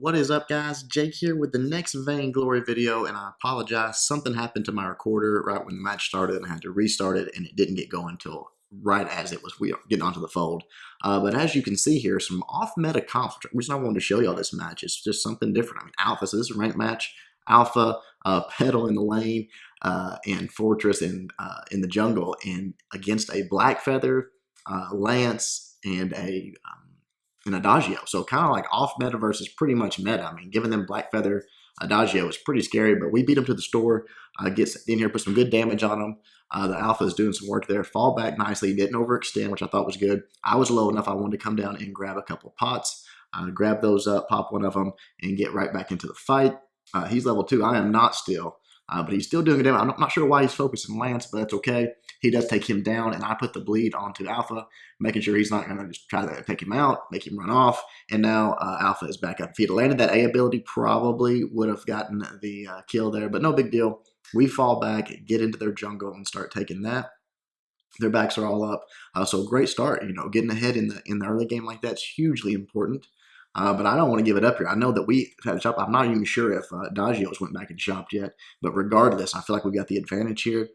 What is up, guys? Jake here with the next Vainglory video, and I apologize. Something happened to my recorder right when the match started, and I had to restart it, and it didn't get going until right as it was getting onto the fold. But as you can see here, some off-meta comps. The reason I wanted to show y'all this match is just something different. I mean, Alpha, so this is a ranked match. Alpha, Petal in the lane, and Fortress in the jungle, and against a Black Feather, Lance, and an Adagio. So kind of like off meta versus pretty much meta. I mean, giving them Black Feather Adagio is pretty scary, but we beat him to the store, gets in here, put some good damage on him. The Alpha is doing some work there. Fall back nicely. Didn't overextend, which I thought was good. I was low enough. I wanted to come down and grab a couple of pots, grab those up, pop one of them, and get right back into the fight. He's level 2. I am not still. But he's still doing good damage. I'm not sure why he's focusing Lance, but that's okay. He does take him down, and I put the bleed onto Alpha, making sure he's not going to just try to take him out, make him run off. And now Alpha is back up. If he had landed that A ability, probably would have gotten the kill there, but no big deal. We fall back, get into their jungle, and start taking that. Their backs are all up. So great start. You know, getting ahead in the early game like that's hugely important. But I don't want to give it up here. I know that we had a shop. I'm not even sure if Dagios went back and shopped yet. But regardless, I feel like we got the advantage here.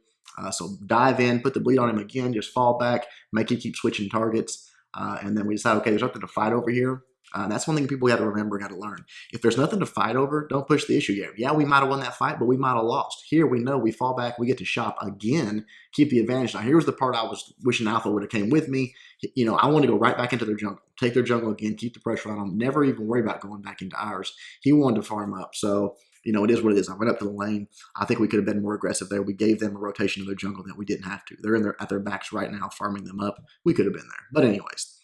So dive in, put the bleed on him again, just fall back, make him keep switching targets. And then we decide, okay, there's nothing to fight over here. That's one thing people got to remember, got to learn. If there's nothing to fight over, don't push the issue yet. Yeah, we might have won that fight, but we might have lost. Here we know we fall back, we get to shop again, keep the advantage. Now here's the part I was wishing Alpha would have came with me. You know, I want to go right back into their jungle, take their jungle again, keep the pressure on them, never even worry about going back into ours. He wanted to farm up, so you know, it is what it is. I went up to the lane. I think we could have been more aggressive there. We gave them a rotation of their jungle that we didn't have to. They're at their backs right now, farming them up. We could have been there. But anyways,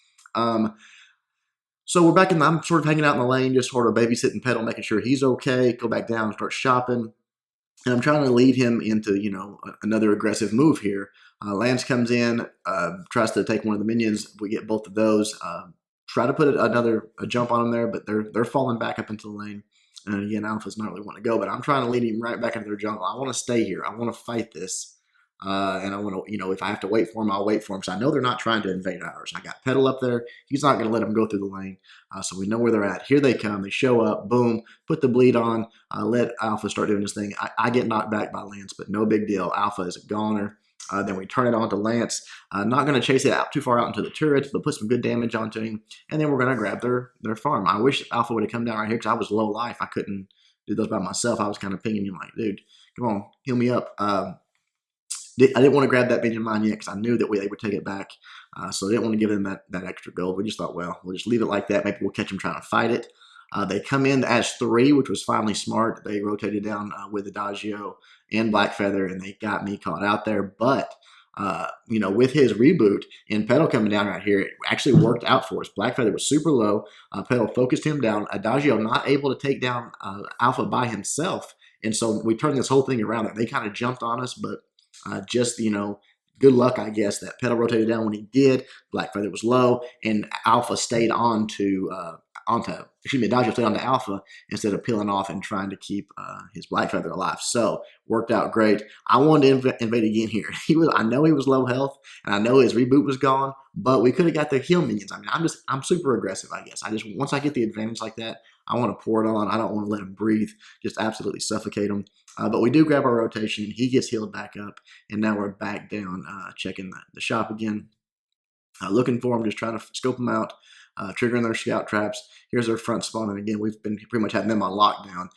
so we're back in. I'm sort of hanging out in the lane, just sort of babysitting Petal, making sure he's okay. Go back down and start shopping. And I'm trying to lead him into, you know, another aggressive move here. Lance comes in, tries to take one of the minions. We get both of those. Try to put a jump on him there, but they're falling back up into the lane. And again, Alpha's not really want to go, but I'm trying to lead him right back into their jungle. I want to stay here. I want to fight this. And I want to, you know, if I have to wait for him, I'll wait for him. So I know they're not trying to invade ours. I got Petal up there. He's not going to let them go through the lane. So we know where they're at. Here they come. They show up. Boom. Put the bleed on. Let Alpha start doing his thing. I get knocked back by Lance, but no big deal. Alpha is a goner. Then we turn it on to Lance. Not going to chase it out too far out into the turrets, but put some good damage onto him. And then we're going to grab their farm. I wish Alpha would have come down right here because I was low life. I couldn't do those by myself. I was kind of pinging him like, dude, come on, heal me up. I didn't want to grab that Benjamin mine yet because I knew that they would take it back. So I didn't want to give them that extra gold. We just thought, well, we'll just leave it like that. Maybe we'll catch them trying to fight it. They come in as 3, which was finally smart. They rotated down with Adagio and Black Feather, and they got me caught out there. But, you know, with his reboot and Petal coming down right here, it actually worked out for us. Black Feather was super low. Petal focused him down. Adagio not able to take down Alpha by himself. And so we turned this whole thing around. They kind of jumped on us, but just, you know, good luck, I guess, that Petal rotated down when he did. Black Feather was low, and Alpha stayed Adagio stayed onto Alpha instead of peeling off and trying to keep his Black Feather alive. So worked out great. I wanted to invade again here. I know he was low health, and I know his reboot was gone, but we could have got the heal minions. I mean, I'm super aggressive, I guess. Once I get the advantage like that, I want to pour it on. I don't want to let him breathe, just absolutely suffocate him. But we do grab our rotation. He gets healed back up, and now we're back down, checking the shop again. Looking for him, just trying to scope them out, triggering their scout traps. Here's their front spawn, and again, we've been pretty much having them on lockdown.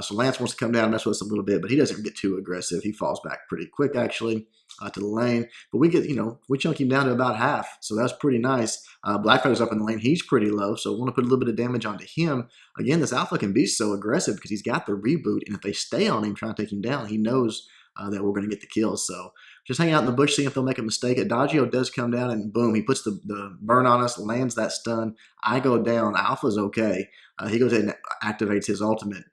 So Lance wants to come down and mess with us a little bit, but he doesn't get too aggressive. He falls back pretty quick, actually, to the lane. But we get, you know, we chunk him down to about half, so that's pretty nice. Black Feather's up in the lane. He's pretty low, so we want to put a little bit of damage onto him. Again, this Alpha can be so aggressive because he's got the reboot, and if they stay on him trying to take him down, he knows that we're going to get the kills. So just hang out in the bush, seeing if they'll make a mistake. Adagio does come down, and boom, he puts the burn on us, lands that stun. I go down. Alpha's okay. He goes ahead and activates his ultimate,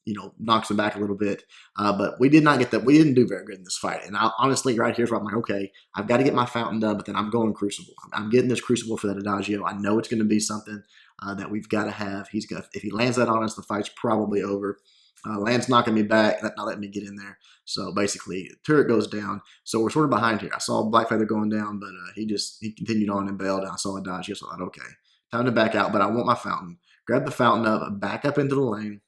you know, knocks him back a little bit. But we did not get that. We didn't do very good in this fight. And honestly, right here's where I'm like, okay, I've got to get my fountain done, but then I'm going Crucible. I'm getting this Crucible for that Adagio. I know it's going to be something that we've got to have. If he lands that on us, the fight's probably over. Lance knocking me back, not letting me get in there. So basically, turret goes down. So we're sort of behind here. I saw Black Feather going down, but he continued on and bailed. And I saw Adagio, so I thought, okay, time to back out. But I want my fountain. grab the fountain up, back up into the lane.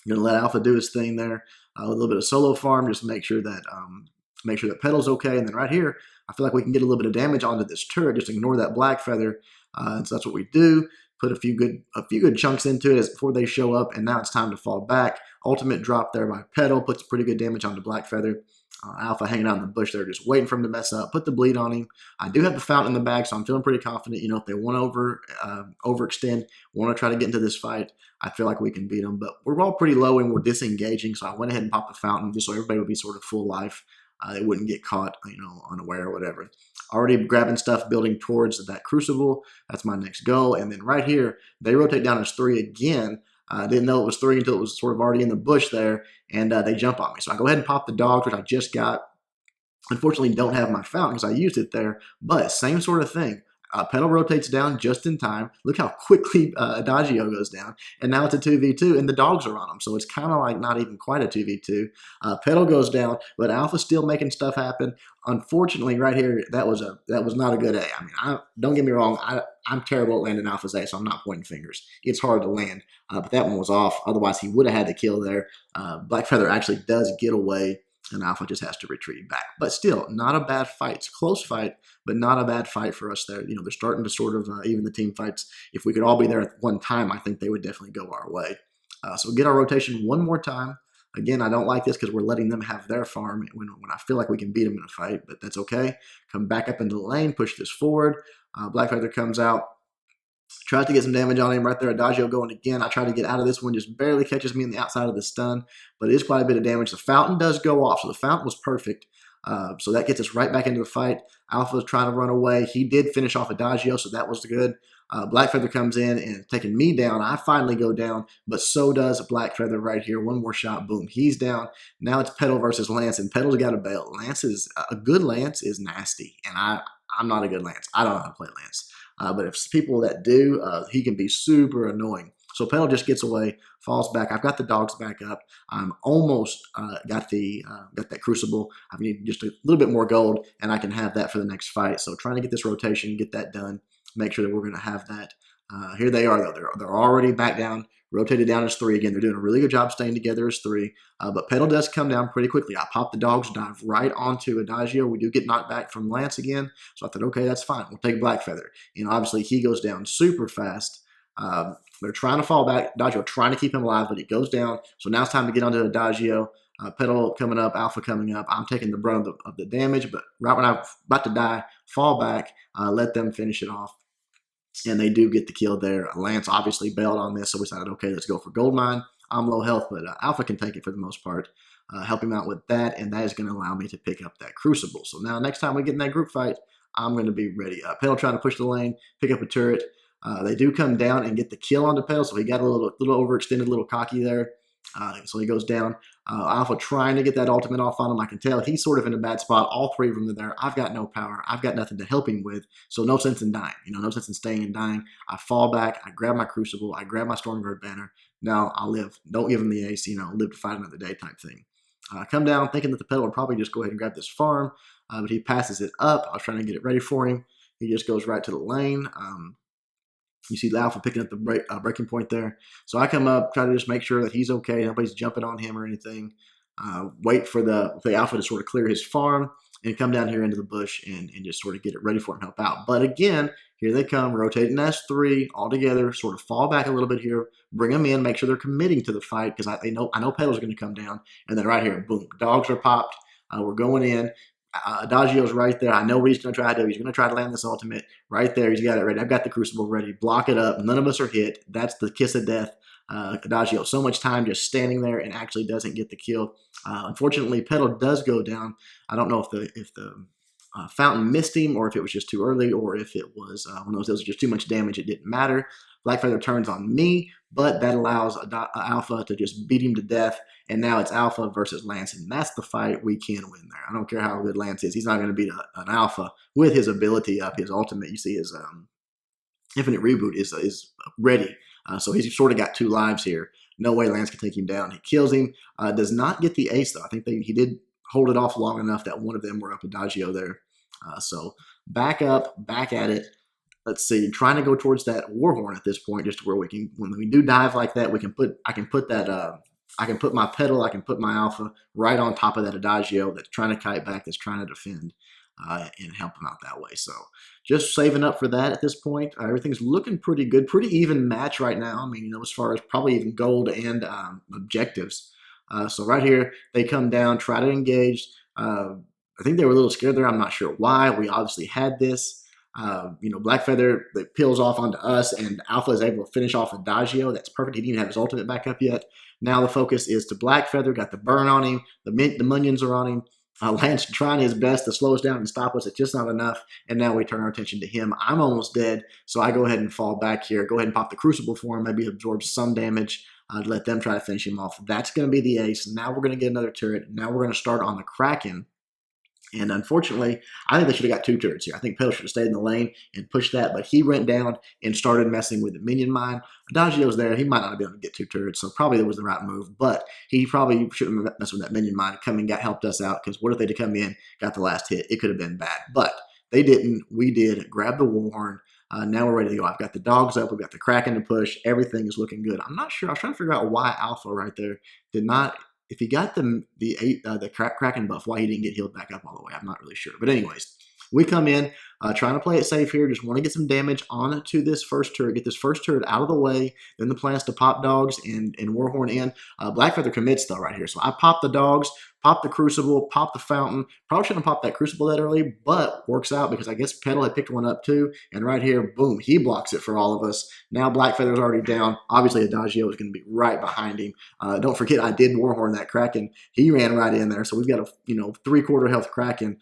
I'm gonna let Alpha do his thing there with a little bit of solo farm, just make sure that Petal's okay. And then right here, I feel like we can get a little bit of damage onto this turret. Just ignore that black feather. And so that's what we do. Put a few good chunks into it before they show up, and now it's time to fall back. Ultimate drop there by Petal puts pretty good damage onto black feather. Alpha hanging out in the bush there, just waiting for him to mess up. Put the bleed on him. I do have the fountain in the bag, so I'm feeling pretty confident. You know, if they want to overextend, want to try to get into this fight, I feel like we can beat them. But we're all pretty low and we're disengaging, so I went ahead and popped the fountain just so everybody would be sort of full life. They wouldn't get caught, you know, unaware or whatever. Already grabbing stuff, building towards that crucible. That's my next goal. And then right here, they rotate down as 3 again. I didn't know it was 3 until it was sort of already in the bush there, and they jump on me. So I go ahead and pop the dogs, which I just got. Unfortunately, don't have my fountain because I used it there, but same sort of thing. Petal rotates down just in time. Look how quickly Adagio goes down. And now it's a 2v2, and the dogs are on him. So it's kind of like not even quite a 2v2. Petal goes down, but Alpha's still making stuff happen. Unfortunately, right here, that was not a good A. I mean, don't get me wrong. I'm terrible at landing Alpha's A, so I'm not pointing fingers. It's hard to land, but that one was off. Otherwise, he would have had the kill there. Black Feather actually does get away, and Alpha just has to retreat back. But still, not a bad fight. It's a close fight, but not a bad fight for us there. You know, they're starting to sort of even the team fights. If we could all be there at one time, I think they would definitely go our way. So we'll get our rotation one more time. Again, I don't like this because we're letting them have their farm when I feel like we can beat them in a fight, but that's okay. Come back up into the lane, push this forward. Black Feather comes out. Tries to get some damage on him right there. Adagio going again. I try to get out of this one. Just barely catches me on the outside of the stun, but it is quite a bit of damage. The fountain does go off, so the fountain was perfect. So that gets us right back into the fight. Alpha is trying to run away. He did finish off Adagio, so that was good. Black Feather comes in and taking me down. I finally go down, but so does Black Feather right here. One more shot, boom, he's down. Now it's Petal versus Lance, and Petal's got a bail. A good Lance is nasty, and I'm not a good Lance. I don't know how to play Lance. But if people that do, he can be super annoying. So Petal just gets away, falls back. I've got the dogs back up. I'm almost got that crucible. I need just a little bit more gold, and I can have that for the next fight. So trying to get this rotation, get that done, make sure that we're going to have that. Here they are, though. They're already back down, rotated down as 3 again. They're doing a really good job staying together as 3. But Petal does come down pretty quickly. I pop the dogs, dive right onto Adagio. We do get knocked back from Lance again. So I thought, okay, that's fine. We'll take Black Feather. You know, obviously he goes down super fast. They're trying to fall back. Adagio trying to keep him alive, but he goes down. So now it's time to get onto Adagio. Petal coming up, Alpha coming up. I'm taking the brunt of the damage, but right when I'm about to die, fall back, let them finish it off. And they do get the kill there. Lance obviously bailed on this, so we decided, okay, let's go for gold mine. I'm low health, but Alpha can take it for the most part. Help him out with that, and that is going to allow me to pick up that crucible. So now next time we get in that group fight, I'm going to be ready. Petal trying to push the lane, pick up a turret. They do come down and get the kill onto Petal, so he got a little overextended, a little cocky there. So he goes down. Alpha trying to get that ultimate off on him. I can tell he's sort of in a bad spot. All 3 of them are there. I've got no power. I've got nothing to help him with. So no sense in dying. You know, no sense in staying and dying. I fall back. I grab my crucible. I grab my Stormguard banner. Now I'll live. Don't give him the ace. You know, live to fight another day type thing. Come down thinking that the Petal would probably just go ahead and grab this farm, but he passes it up. I was trying to get it ready for him. He just goes right to the lane. You see the Alpha picking up the breaking point there. So I come up, try to just make sure that he's okay. Nobody's jumping on him or anything. Wait for the Alpha to sort of clear his farm and come down here into the bush and just sort of get it ready for him to help out. But again, here they come, rotating S3 all together, sort of fall back a little bit here, bring them in, make sure they're committing to the fight because I know Petal's going to come down. And then right here, boom, dogs are popped. We're going in. Adagio's right there. I know what he's going to try to do. He's going to try to land this ultimate right there. He's got it ready. I've got the crucible ready. Block it up. None of us are hit. That's the kiss of death. Adagio, so much time just standing there and actually doesn't get the kill. Unfortunately, Petal does go down. I don't know if the fountain missed him or if it was just too early or if it was one of those that was just too much damage. It didn't matter. Black Feather turns on me, but that allows Alpha to just beat him to death. And now it's Alpha versus Lance, and that's the fight we can win there. I don't care how good Lance is. He's not going to beat an Alpha with his ability up, his ultimate. You see his infinite reboot is ready. So he's sort of got 2 lives here. No way Lance can take him down. He kills him. Does not get the ace, though. I think he did hold it off long enough that one of them were up Adagio there. So back up, back at it. let's see, trying to go towards that Warhorn at this point, just where we can, when we do dive like that, we can put, I can put that, I can put my pedal, I can put my alpha right on top of that Adagio that's trying to kite back, that's trying to defend, and help him out that way. So just saving up for that at this point. Everything's looking pretty good, pretty even match right now. I mean, as far as probably even gold and objectives. So right here, they come down, try to engage. I think they were a little scared there. I'm not sure why. We obviously had this. Black Feather that peels off onto us, and Alpha is able to finish off Adagio. That's perfect. He didn't even have his ultimate back up yet. Now the focus is to Black Feather. Got the burn on him. The Minions are on him. Lance trying his best to slow us down and stop us. It's just not enough. And now we turn our attention to him. I'm almost dead, so I go ahead and fall back here. Go ahead and pop the Crucible for him. Maybe absorb some damage. Let them try to finish him off. That's going to be the ace. Now we're going to get another turret. Now we're going to start on the Kraken. And unfortunately, I think they should have got 2 turrets here. I think Pedal should have stayed in the lane and pushed that, but he went down and started messing with the minion mine. Adagio's there. He might not have been able to get 2 turrets, so probably that was the right move, but he probably shouldn't have messed with that minion mine. Come and helped us out, because what if they'd have come in, got the last hit? It could have been bad, but they didn't. We did. Grab the Warhorn. Now we're ready to go. I've got the dogs up. We've got the Kraken to push. Everything is looking good. I'm not sure. I was trying to figure out why Alpha right there did not. If he got the Kraken buff, why he didn't get healed back up all the way, I'm not really sure. But anyways, we come in trying to play it safe here. Just want to get some damage onto this first turret, get this first turret out of the way. Then the plan is to pop dogs and Warhorn in. Black Feather commits though right here. So I pop the dogs, pop the Crucible, pop the Fountain. Probably shouldn't have popped that Crucible that early, but works out because I guess Pedal had picked one up too. And right here, boom, he blocks it for all of us. Now Black Feather's already down. Obviously Adagio is going to be right behind him. Don't forget, I did Warhorn that Kraken. He ran right in there. So we've got a 3/4 health Kraken.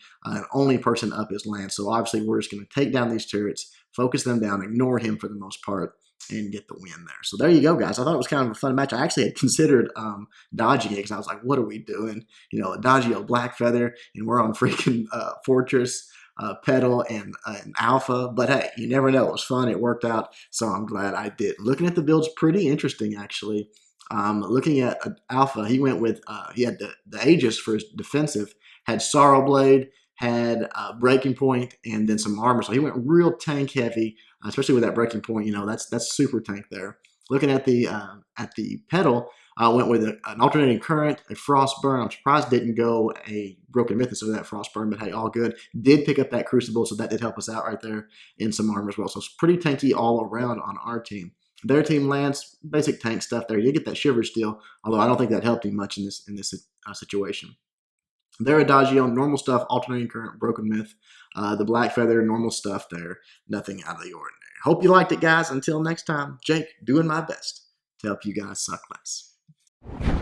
Only person up is Lance. So obviously we're just going to take down these turrets, focus them down, ignore him for the most part, and get the win there. So there you go, guys. I thought it was kind of a fun match. I actually had considered dodging it because I was like, what are we doing? Adagio, Black Feather, and we're on freaking Fortress, Pedal, and Alpha. But hey, you never know. It was fun. It worked out. So I'm glad I did. Looking at the builds, pretty interesting, actually. Looking at Alpha, he went with, he had the Aegis for his defensive, had Sorrow Blade, had Breaking Point, and then some armor. So he went real tank heavy, especially with that Breaking Point. That's super tank there. Looking at the Pedal, went with an Alternating Current, a Frost Burn. I'm surprised didn't go a Broken Myth instead of that Frost Burn, but hey, all good. Did pick up that Crucible, so that did help us out right there in some armor as well. So it's pretty tanky all around on our team. Their team, Lance, basic tank stuff there. You get that Shiver Steel, although I don't think that helped him much in this situation. Their Adagio, normal stuff, Alternating Current, Broken Myth. The Black Feather, normal stuff there. Nothing out of the ordinary. Hope you liked it, guys. Until next time, Jake, doing my best to help you guys suck less.